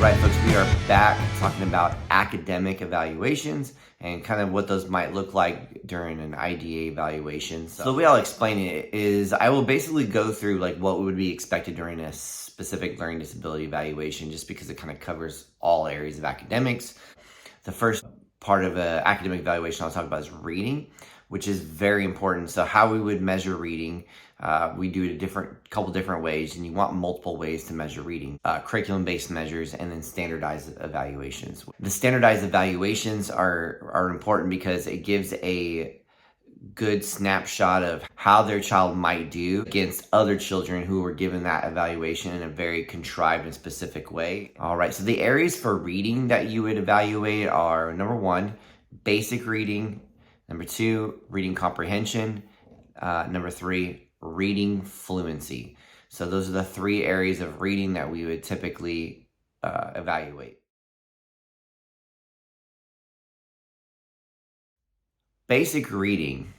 right, folks, we are back talking about academic evaluations and kind of what those might look like during an IDA evaluation. So the way I'll explain it is I will basically go through like what would be expected during a specific learning disability evaluation, just because it kind of covers all areas of academics. The first part of an academic evaluation I'll talk about is reading, which is very important. So how we would measure reading, we do it a couple different ways, and you want multiple ways to measure reading. Curriculum-based measures and then standardized evaluations. The standardized evaluations are important because it gives a good snapshot of how their child might do against other children who were given that evaluation in a very contrived and specific way. All right, so the areas for reading that you would evaluate are, number one, basic reading. Number two, reading comprehension. Number three, reading fluency. So those are the three areas of reading that we would typically evaluate. Basic reading.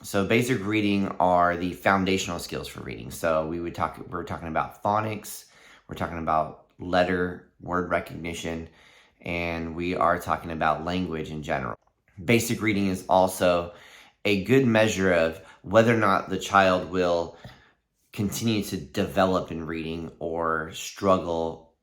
So basic reading are the foundational skills for reading. So we're talking about phonics, we're talking about letter, word recognition, and we are talking about language in general. Basic reading is also a good measure of whether or not the child will continue to develop in reading or struggle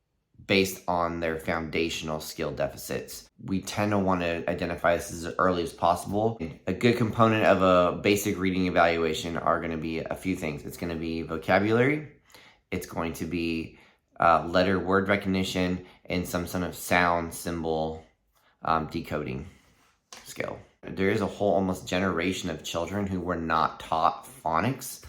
based on their foundational skill deficits. We tend to want to identify this as early as possible. A good component of a basic reading evaluation are going to be a few things. It's going to be vocabulary, it's going to be letter word recognition, and some sort of sound symbol decoding skill. There is a whole almost generation of children who were not taught phonics.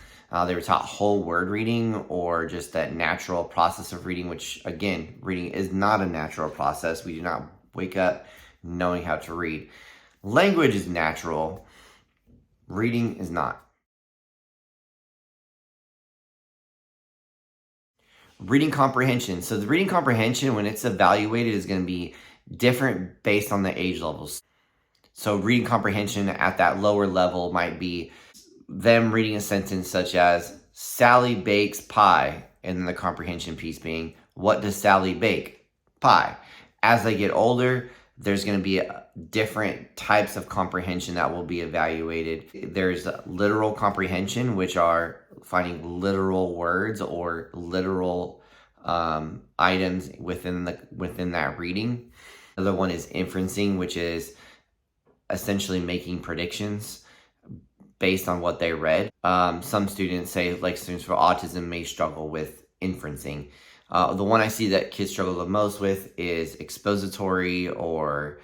They were taught whole word reading or just that natural process of reading, which again, reading is not a natural process. We do not wake up knowing how to read. Language is natural. Reading is not. Reading comprehension. So the reading comprehension, when it's evaluated, is going to be different based on the age levels. So reading comprehension at that lower level might be them reading a sentence such as, Sally bakes pie, and then the comprehension piece being, what does Sally bake? Pie. As they get older, there's going to be different types of comprehension that will be evaluated. There's literal comprehension, which are finding literal words or literal items within that reading. Another one is inferencing, which is essentially making predictions based on what they read. Some students say, like students for autism, may struggle with inferencing. The one I see that kids struggle the most with is expository or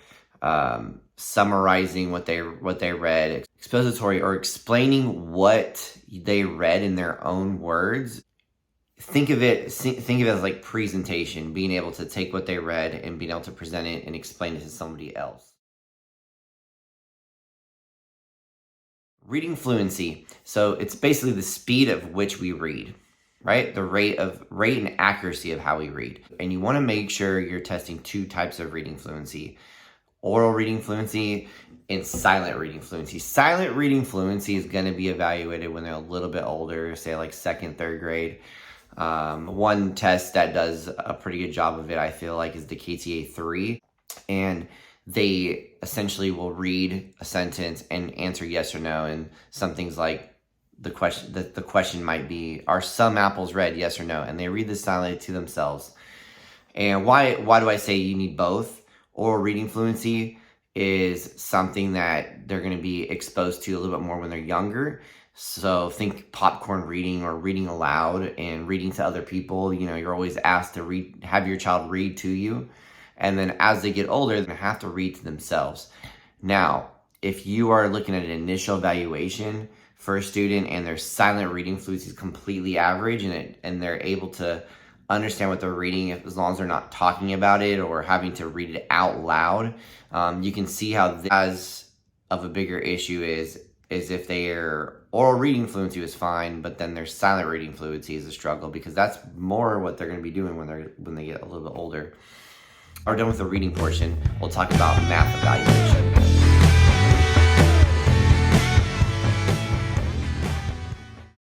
summarizing what they read. Expository or explaining what they read in their own words. Think of it as like presentation, being able to take what they read and being able to present it and explain it to somebody else. Reading fluency. So it's basically the speed at which we read, right? The rate and accuracy of how we read. And you want to make sure you're testing two types of reading fluency: oral reading fluency and silent reading fluency. Silent reading fluency is going to be evaluated when they're a little bit older, say like second, third grade. One test that does a pretty good job of it, I feel like, is the KTA-3. And they essentially will read a sentence and answer yes or no, and some things like the question might be, are some apples red, yes or no? And they read this silently to themselves. And why do I say you need both? Oral reading fluency is something that they're going to be exposed to a little bit more when they're younger. So think popcorn reading or reading aloud and reading to other people. You know, you're always asked to have your child read to you. And then as they get older, they're going to have to read to themselves. Now, if you are looking at an initial evaluation for a student and their silent reading fluency is completely average and they're able to understand what they're reading as long as they're not talking about it or having to read it out loud, you can see how this as of a bigger issue is if their oral reading fluency was fine, but then their silent reading fluency is a struggle, because that's more what they're going to be doing when they get a little bit older. Are done with the reading portion, we'll talk about math evaluation.